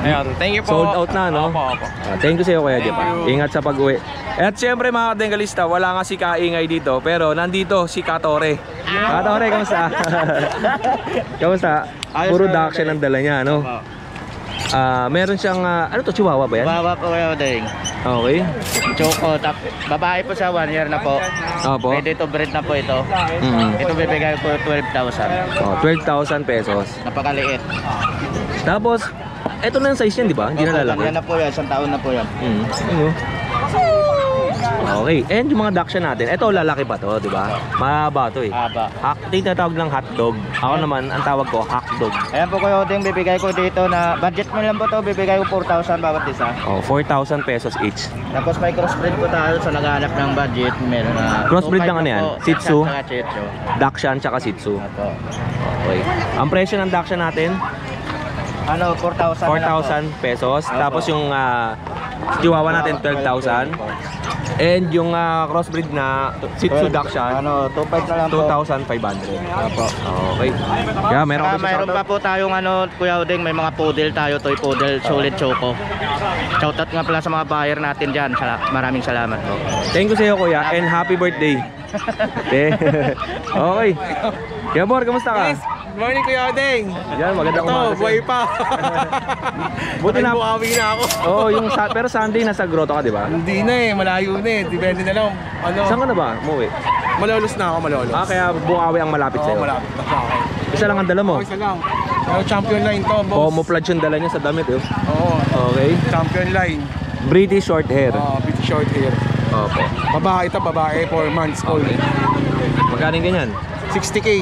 Ayun, thank you po. Sold out na, no? Opo. Thank you sa'yo, Kuya Jeep. Ingat sa pag-uwi. At syempre mga kadengalista, wala nga si Kaingay dito, pero nandito si Katore. Katore, kamusta? Kamusta? Puro Dachshund ang dala niya, no? Meron siyang, ano to, Chihuahua ba yan? Baba po, Kuya Odeng. Okay. Choco, babae po siya, 1 year na po. Opo. Pwede to breed na po ito. Ito bibigay ko 12,000. Oh, 12,000 pesos. Napakaliit. Tapos, eto na yung size niyan, di ba? Hindi na lalaki. Yan na po yan, 1 taon na po yan. Ano? Okay, and yung mga Dachshund natin, eto lalaki pa to, di ba? Mahaba to eh. Haba. Tinatawag ng hotdog. Ako naman, ang tawag ko, hackdog. Ayan po, Kuya Odeng, bibigay ko dito na budget mo lang po to, bibigay ko 4,000 bawat isa. Oh, 4,000 pesos each. Tapos may crossbreed po tayo sa naghahanap ng budget. Meron na Crossbreed ng ano yan? Shih Tzu? Shih Tzu. Dachshund tsaka Shih Tzu. Apo. Okay. Ang presyo ng Dachshund natin, Ano, 4,000 na lang po. 4,000 pesos. Tapos yung Chihuahua natin, 12,000. And yung crossbreed na Shih Tzu Dachshund, Ano, 2,500 na lang po. 2,500. Apo. Okay. Kaya meron Saka ko mayroon pa po tayong Kuya Odeng, may mga poodle tayo, toy poodle, solid choco. Shoutout nga pala sa mga buyer natin dyan. Maraming salamat po. Thank you sa iyo, Kuya, and happy birthday. Okay. Kaya Bor, kamusta ka? Good morning, Kuya Odeng. Yan, magandang umaga. Buhay pa. Buti na. Bukawi na ako. Oh, pero Sunday nasa grotto ka, di ba? Hindi na eh, malayo na eh. Depende na lang. Saan ka na ba? Umuwi? Malolos na ako, malolos. Kaya Bukawi ang malapit Oo, sa'yo. malapit na sa akin. Isa lang ang dala mo. Isa lang. Pero champion line to, boss. Camouflage yung dala niya sa damit, eh. Oo, Okay. champion line. British short hair. Pretty short hair. Opo. Babae ito, babae, 4 months old. Magkano yung ganyan? 60K.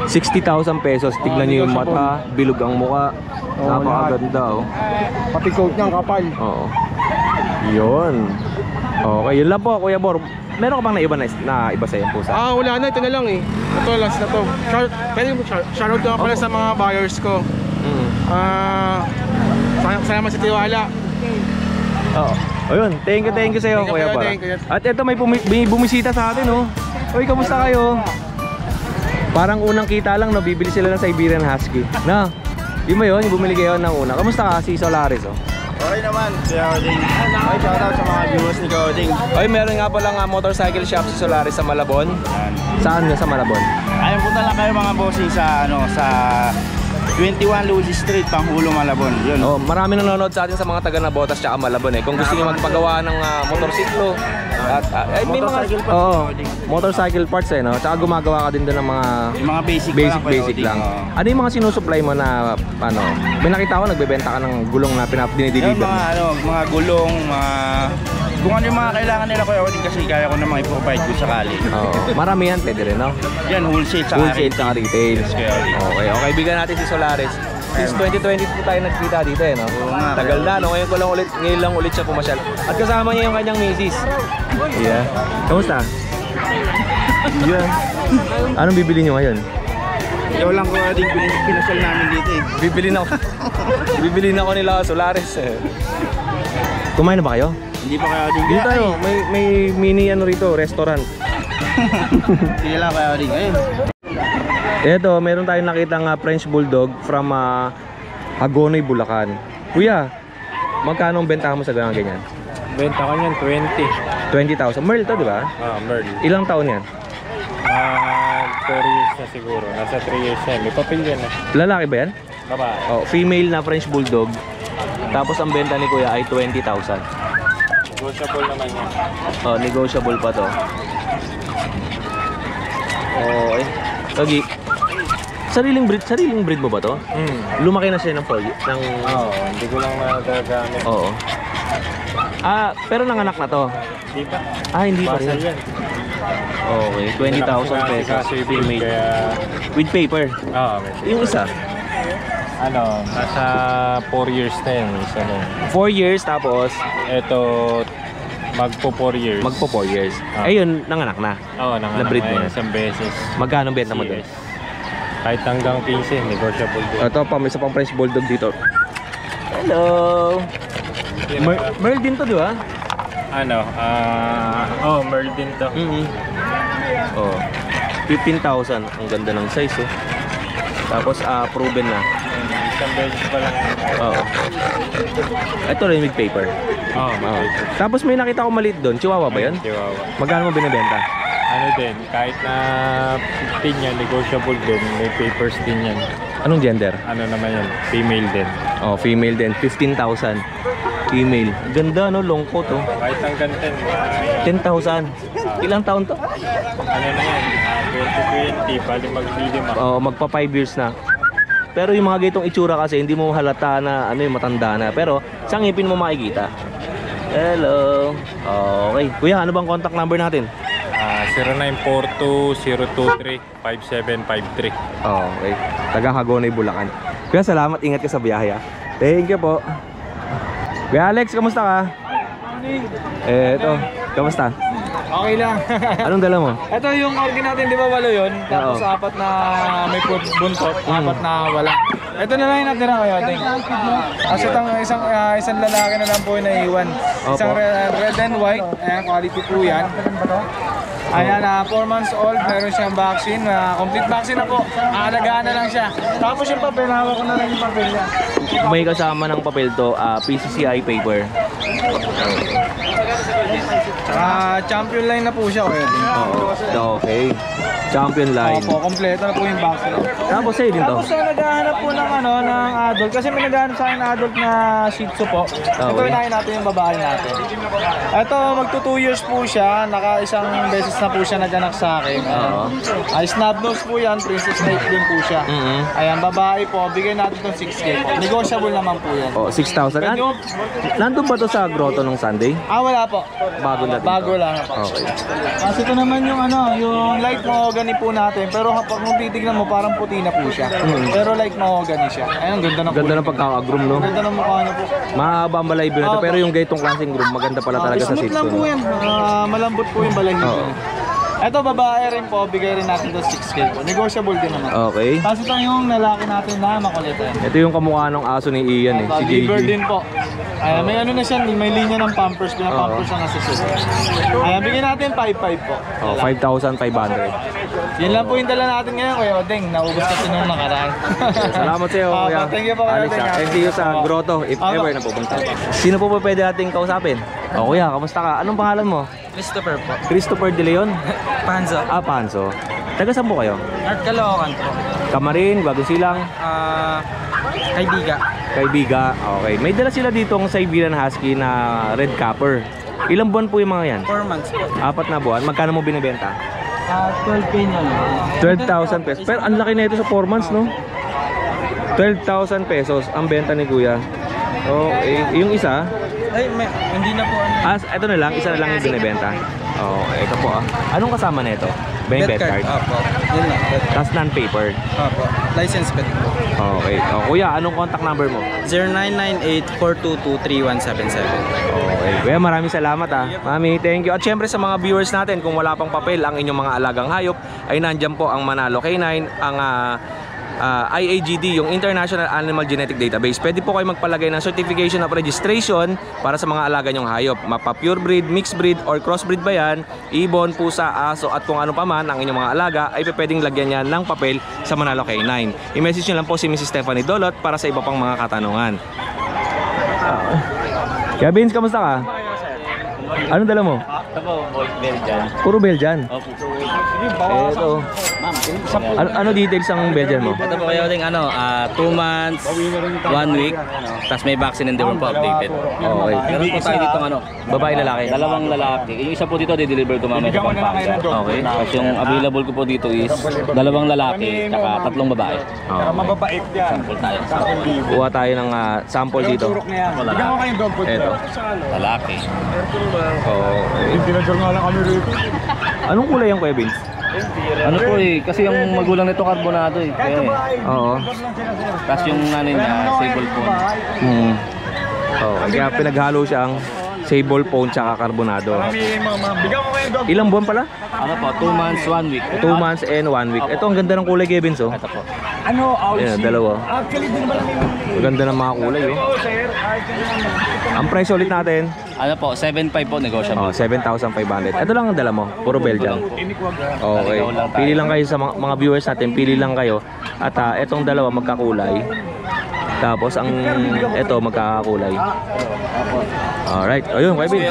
60,000 pesos. Tignan niyo yung mata, bilog ang muka. Napakaganda, oh. Pati coat niya, kapal. Oo. Yun. Okay, yun lang po, Kuya Bor. Meron ka bang naiba sa yung pusa? Wala na, ito na lang eh. Ito, last na to. Pwede mo, shoutout ko pala sa mga buyers ko. Salamat sa tiwala. Oo. Ayun, thank you sa iyo, Thank you, Kuya Bor. thank you. At ito may bumisita sa atin, oh. Uy, kamusta kayo? Parang unang kita lang, no, bibili sila ng Siberian Husky. Na, yun ba yun? Yung bumili kayo ng una. Kamusta ka, si Solaris, oh? Okay naman, si Coding. Okay, shoutout sa mga viewers ni Coding. Oy, meron nga palang motorcycle shop si Solaris sa Malabon. Saan nga sa Malabon? Ayun, punta lang kayo mga bossing sa, sa 21 Lucy Street, Panghulo, Malabon. Yun. Oh, marami nanonood sa atin sa mga taga Nabotas tsaka Malabon eh. Kung gusto niyo magpagawa ng motorsiklo at may mga motorcycle parts eh, no? Tsaka gumagawa ka din doon ng mga Yung mga basic lang. Ano yung mga sinusupply mo na ano? May nakita ko nagbebenta ka ng gulong na Yung dinideliver. mga gulong, kung ano yung mga kailangan nila Kuya Coding kasi kaya ko namang i-provide ko sakali. Oo. Marami yan, pwede rin, no? Yan, wholesale Tsaka retail. Kuya Coding. Okay, bigyan natin si Solaris. Since 2020 po tayo nagkita dito eh, no? Oo nga. Tagal na, no? Ngayon lang ulit siya pumasyal. At kasama niya yung kanyang misis. Yeah. Kamusta? Yeah. Anong bibili niyo ngayon? Ikaw lang Kuya Coding, pinasal namin dito eh. Bibili na ako nila Solaris eh. Kumain na ba kayo? Hindi pa Kuya Coding. Dito tayo, may mini ano rito, restaurant. Sige lang Kuya Coding. Ayun. Ito, meron tayong nakitang French Bulldog from Hagonoy, Bulacan. Kuya, magkano ang bentahan mo sa ganyan? Benta ko niyan, 20. 20,000. Merl to, di ba? Merl. Ilang taon yan? 4 years na siguro. Nasa 3 years na. May papel yan eh. Lalaki ba yan? Babae. Oh, female na French Bulldog. Tapos ang benta ni Kuya ay 20,000. Negotiable naman yan. Oh, negotiable pa to. Okay. Lagi. Sariling breed mo ba to? Lumaki na siya ng Hindi ko lang nagagamit. Oo. Pero nanganak na to. Hindi pa. Hindi pa Basal rin. yan. Okay, 20,000 pesos female. Kaya... With paper. may Yung isa, nasa 4 years na yan. Isa na. 4 years tapos Ito, magpo 4 years. magpo 4 years. Ayun, nanganak na. nanganak Na-breed mo na na. isang beses. Magkano benta mo doon? CS. Kahit hanggang 15, negotiable din. Ito pa, may isa pang French Bulldog dito. Hello! Merl din to, di ba? Merl din to. Oh, 15,000. Ang ganda ng size, oh. Tapos, proven na. Isang beses pa lang. Oo. Ito rin with paper. Oo. Tapos may nakita ko maliit doon. Chihuahua ba yun? Chihuahua. Magkano mo binibenta? Din, kahit na 15 yan, negotiable din. May papers din yan. Anong gender? Naman yan? Female din. Oh, female din. 15,000. Female. Ganda, no? Long coat, oh. Kahit hanggang 10. 10,000. Ilang taon to? Na yan? 2020, bali maglilima. Oh, magpa 5 years na. Pero yung mga gitong itsura kasi hindi mo halata na matanda na. Pero sa ngipin mo makikita. Hello. Okay. Kuya, ano bang contact number natin? 0942-023-5753. Okay. Taga Hagonoy, Bulacan. Kuya, salamat. Ingat ka sa biyahe, ha. Thank you po. Kuya Alex, kamusta ka? Ito. Kamusta? Okay lang. Anong dala mo? Ito yung organ natin, di ba walo yun? Tapos apat na may buntot, apat na wala. Ito na lang yung natira kayo, Ting. Kasi isang lalaki na lang po yung naiwan. Isang red and white, ayan, quality po yan. Ayan, 4 months old, meron siyang vaccine, complete vaccine na po. Aalagaan na lang siya. Tapos yung papel, hawak ko na lang yung papel niya. May kasama ng papel to, PCCI paper. Champion line na po siya, Ting. Okay. Champion line. Opo, kompleto na po yung vaccine. Tapos sa'yo din to? Tapos naghahanap po ng adult kasi may naghahanap sa akin adult na Shih Tzu po. Ito unahin natin yung babae natin. Ito magto 2 years po siya, isang beses na po siya naganak sa akin. Ay snub nose po yan, princess snake din po siya. Ayan, babae po, bigay natin itong 6K po. Negotiable naman po yan. 6,000. Nandun ba to sa grotto nung Sunday? Wala po. bagong dating Bago to? lang. Okay. Kasi ito naman yung yung light mahogany po natin. Pero kapag kung titignan mo, parang puti na po siya. Pero light mahogany siya. Ayun, ang ganda ng Ganda ng pagkaka-groom, no? Ang ganda ng mukha niya po. Mahaba ang balahibo nito, Opo. pero yung gaytong klaseng groom, maganda pala talaga sa Smooth lang silk po to. yan. Malambot po yung balahibo. Oo. Ito, babae rin po. Bigay rin natin to 6K po. Negotiable din naman. Okay. Tapos ito yung lalaki natin na makulit. Ito yung kamukha ng aso ni Ian, si Liver JG. din po. Ayan, may ano na siya, may linya ng Pampers. Pinapampers ang nasusunod. Ayan, bigyan natin 5.5 po. Oh, 5,500. Yan lang po yung dala natin ngayon, Kuya Odeng. Naubos kasi nung nakaraan. Salamat sa iyo, kuya. Thank you po, Kuya Alex, Odeng. thank you sa grotto, if Opo. ever na pupunta. Sino po ba pwede nating kausapin? O kuya, kamusta ka? Anong pangalan mo? Christopher po. Christopher De Leon? Panzo. Ah, Panso. Taga saan po kayo? At Caloocan po. Camarin, Bagong Silang, Kaibiga. Kaibiga. Okay. May dala sila dito ang Siberian Husky na red capper. Ilang buwan po yung mga yan? 4 months po. 4 na buwan. Magkano mo binibenta? 12K na lang. 12,000 pesos. Pero ang laki na ito sa 4 months, no? 12,000 pesos ang benta ni kuya. Okay. Yung isa, Hindi na po. ito na lang, isa na lang yung binibenta. Okay, ito po ah. Anong kasama na ito? Bang bet card. Opo. Yun lang. Tapos non-paper. Opo. License plate po. Okay. Oh, kuya, anong contact number mo? 0998-422-3177. Okay. Kuya, maraming salamat ah. Mami, thank you. At syempre sa mga viewers natin, kung wala pang papel ang inyong mga alagang hayop, ay nandyan po ang Manalo K9, ang IAGD, yung International Animal Genetic Database. Pwede po kayo magpalagay ng certification of registration para sa mga alaga nyong hayop. Mapa pure breed, mixed breed, or crossbreed ba yan, ibon, pusa, aso, at kung ano pa man ang inyong mga alaga, ay pwedeng lagyan yan ng papel sa Manalo K9. I-message nyo lang po si Mrs. Stephanie Dolot para sa iba pang mga katanungan. Kaya Vince, kamusta ka? Ano dala mo? Belgian. Puro Belgian. Opo. Eto. Ano details ang Belgian mo? Ito po kayo ding 2 months, 1 week, tapos may vaccine and they were po updated. Okay. Meron po tayo dito Babae, lalaki? dalawang lalaki. Yung isa po dito, di-deliver ko mamaya sa Pampanga. Okay. Tapos yung available ko po dito is 2 lalaki, tsaka 3 babae. Mababait yan. Sample tayo. Kuha tayo ng sample dito. Bigyan ko kayong dog food. Eto. Lalaki. Okay. Tinador nga lang kami rito. Anong kulay yung Kuya Vince? Ano po kasi yung magulang nito karbonado Kaya Oo. Tapos yung nanay niya, sable po. Kaya pinaghalo siyang sable pone tsaka carbonado. Bigyan ko kayong dog food. Ilang buwan pala? Ano po, 2 months, 1 week. 2 months and 1 week. Ito ang ganda ng kulay Kuya Vince, oh. Ito po. Ayan, dalawa. Ang ganda ng mga kulay, oh. Ang price ulit natin, Ano po, 7.5 po, negotiable. 7,500. Ito lang ang dala mo, puro Belgian. Okay. Pili lang kayo sa mga viewers natin, pili lang kayo. At etong dalawa magkakulay. Tapos ang ito magkakakulay. Alright. Ayun, Kuya Vince.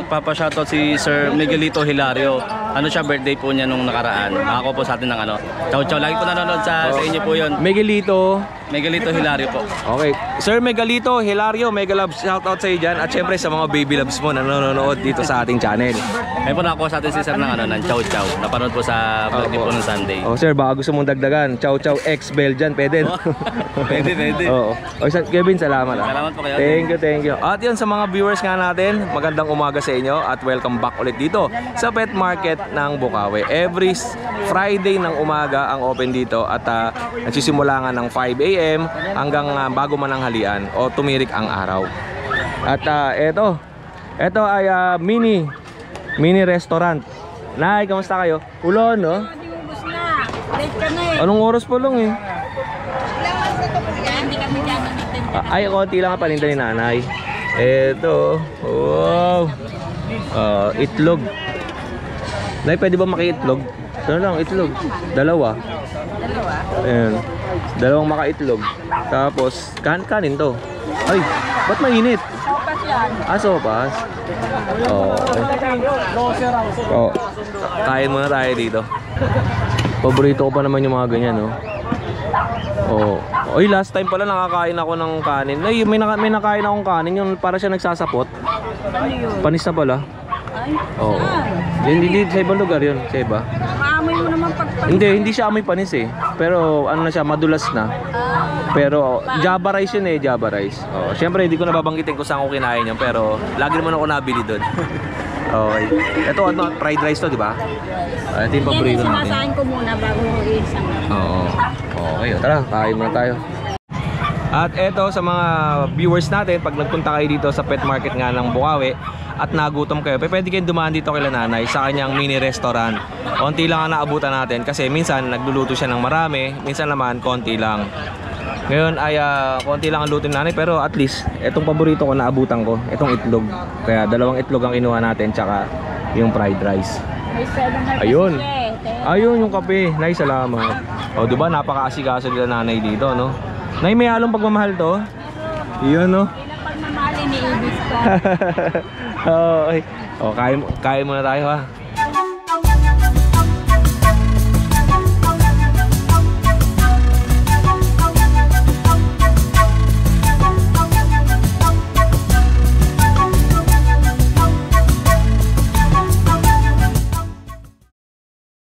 Nagpapa-shoutout si Sir Miguelito Hilario. Ano siya, birthday po niya nung nakaraan. Ako po sa atin ng Chow Chow. Lagi po nanonood sa inyo po yun. Miguelito. Miguelito Hilario po. Okay. Sir Miguelito Hilario, mega love shoutout sa iyo dyan. At syempre sa mga baby loves mo na nanonood dito sa ating channel. May po nakakuha sa atin si Sir ng Chow Chow. Napanood po sa vlog niyo po nung Sunday. Oh, sir, baka gusto mong dagdagan. Chow Chow X Belgian, pwede. Pwede. Oo. Kevin, salamat. Salamat po kayo. Thank you. At yun sa mga viewers nga natin, magandang umaga sa inyo at welcome back ulit dito sa Pet Market ng Bukawi. Every Friday ng umaga ang open dito at nagsisimula nga ng 5 AM hanggang bago man ang halian o tumirik ang araw. At ito ay mini restaurant. Nay, kamusta kayo? Ulon, no? Ubus na. Late ka na eh. Anong oras pa lang eh? Kaya hindi kami dyan nagtitinda. Ay, konti lang ang paninda ni nanay. Eto. Wow. Itlog. Nay, pwede ba maki-itlog? Ano lang, itlog. Dalawa. Ayan. Dalawang maka-itlog. Tapos, kanin to. Ay, ba't mainit? Sopas yan. Sopas. Okay. Kain muna tayo dito. Paborito ko pa naman yung mga ganyan, no? Oy, last time pala nakakain ako ng kanin. Ay, may nakain akong kanin, yung para siya nagsasapot. Panis na pala. Ay, Hindi sa ibang lugar yun, sa iba. maamoy mo naman pagpalit. Hindi siya amoy panis eh. Pero ano na siya, madulas na. Pero Java rice yun eh, Java rice. Siyempre hindi ko nababanggitin kung saan ko kinain yun, pero lagi naman ako nabili doon. Okay. Ito ano, fried rice to, di ba? Ito yung paborito Yan, natin. sinasahin ko muna bago isang. Oo. Okay, tara, kain muna tayo. At eto sa mga viewers natin, pag nagpunta kayo dito sa pet market nga ng Bukawi at nagutom kayo, pwede kayong dumaan dito kay Nanay sa kanyang mini restaurant. Konti lang ang naabutan natin kasi minsan nagluluto siya ng marami, minsan naman konti lang. Ngayon ay konti lang ang luto ni Nanay, pero at least etong paborito ko naabutan ko, etong itlog. Kaya 2 itlog ang kinuha natin tsaka yung fried rice. Ayun. Ayun yung kape. Nay, salamat. O, diba napaka-asikaso nila Nanay dito, no? Nay, may halong pagmamahal to? Iyon, no? Pagmamahal ni Ibis ka. Okay. O, kain muna tayo, ha?